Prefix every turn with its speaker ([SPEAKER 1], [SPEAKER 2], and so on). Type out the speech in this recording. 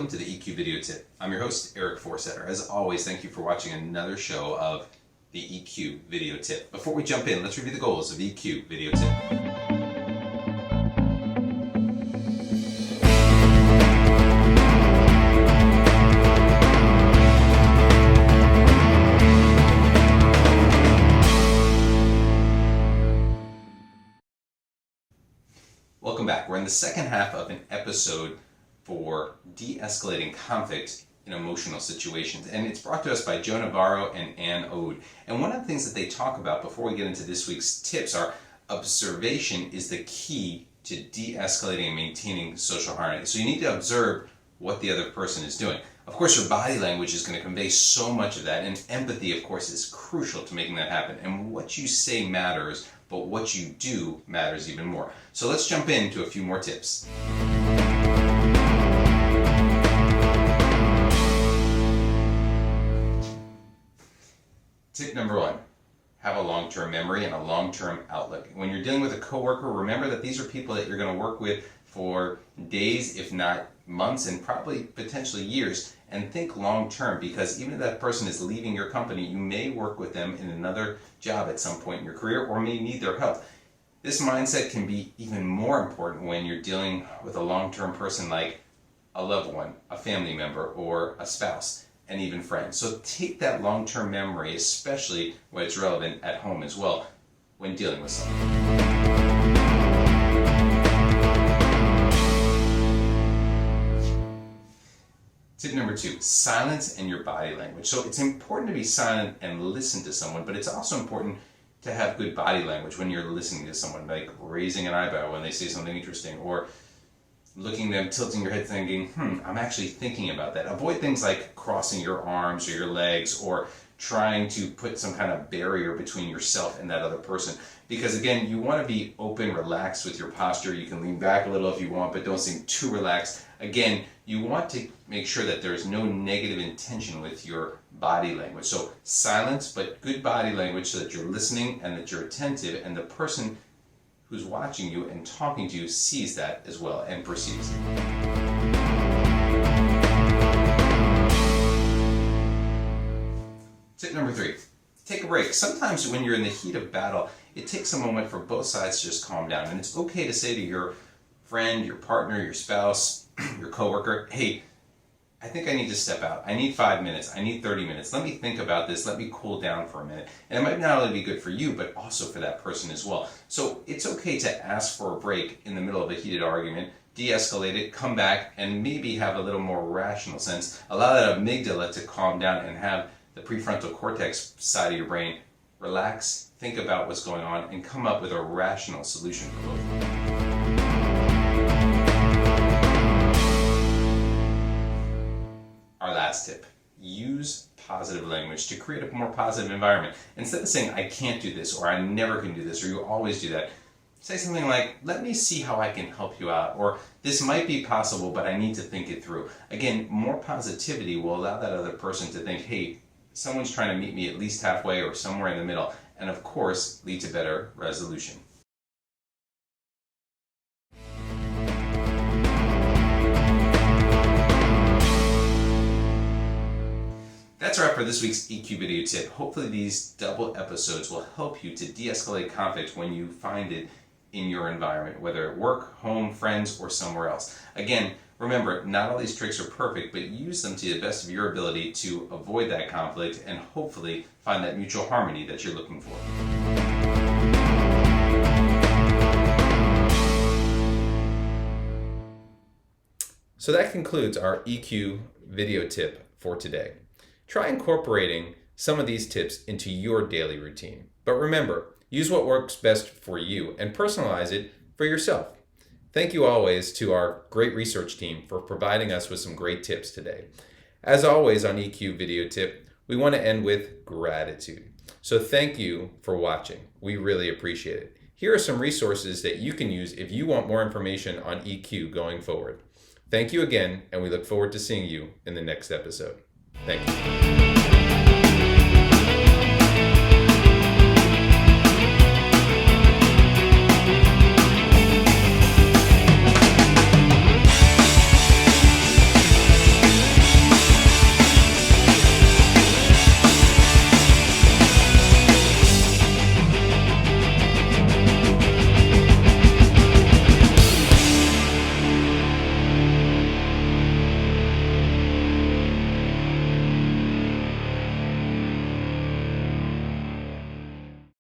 [SPEAKER 1] welcome to the EQ Video Tip. I'm your host, Eric Forsetter. As always, thank you for watching another show of the EQ Video Tip. Before we jump in, let's review the goals of the EQ Video Tip. Welcome back. We're in the second half of an episode for de-escalating conflict in emotional situations. And it's brought to us by Joe Navarro and Ann Ode. And one of the things that they talk about before we get into this week's tips are observation is the key to de-escalating and maintaining social harmony. So you need to observe what the other person is doing. Of course, your body language is going to convey so much of that. And empathy, of course, is crucial to making that happen. And what you say matters, but what you do matters even more. So let's jump into a few more tips. Tip number one, have a long-term memory and a long-term outlook. When you're dealing with a coworker, remember that these are people that you're going to work with for days, if not months, and probably potentially years. And think long-term, because even if that person is leaving your company, you may work with them in another job at some point in your career or may need their help. This mindset can be even more important when you're dealing with a long-term person like a loved one, a family member, or a spouse, and even friends. So take that long-term memory, especially when it's relevant at home as well, when dealing with someone. Tip number two, silence and your body language. So it's important to be silent and listen to someone, but it's also important to have good body language when you're listening to someone, like raising an eyebrow when they say something interesting, or looking at them, tilting your head, thinking, I'm actually thinking about that. Avoid things like crossing your arms or your legs or trying to put some kind of barrier between yourself and that other person. Because again, you want to be open, relaxed with your posture. You can lean back a little if you want, but don't seem too relaxed. Again, you want to make sure that there is no negative intention with your body language. So silence, but good body language so that you're listening and that you're attentive, and the person who's watching you and talking to you sees that as well and perceives it. Tip number three, take a break. Sometimes when you're in the heat of battle, it takes a moment for both sides to just calm down. And it's okay to say to your friend, your partner, your spouse, your coworker, hey, I think I need to step out. I need 5 minutes. I need 30 minutes. Let me think about this. Let me cool down for a minute. And it might not only be good for you, but also for that person as well. So it's okay to ask for a break in the middle of a heated argument, de-escalate it, come back, and maybe have a little more rational sense. Allow that amygdala to calm down and have the prefrontal cortex side of your brain relax, think about what's going on, and come up with a rational solution for both. Our last tip, use positive language to create a more positive environment. Instead of saying, I can't do this, or I never can do this, or you always do that, say something like, let me see how I can help you out, or this might be possible, but I need to think it through. Again, more positivity will allow that other person to think, hey, someone's trying to meet me at least halfway or somewhere in the middle, and of course, lead to better resolution. That's a wrap for this week's EQ Video Tip. Hopefully these double episodes will help you to de-escalate conflict when you find it in your environment, whether at work, home, friends, or somewhere else. Again, remember, not all these tricks are perfect, but use them to the best of your ability to avoid that conflict and hopefully find that mutual harmony that you're looking for. So that concludes our EQ Video Tip for today. Try incorporating some of these tips into your daily routine. But remember, use what works best for you and personalize it for yourself. Thank you always to our great research team for providing us with some great tips today. As always on EQ Video Tip, we want to end with gratitude. So thank you for watching. We really appreciate it. Here are some resources that you can use if you want more information on EQ going forward. Thank you again, and we look forward to seeing you in the next episode. Thank you.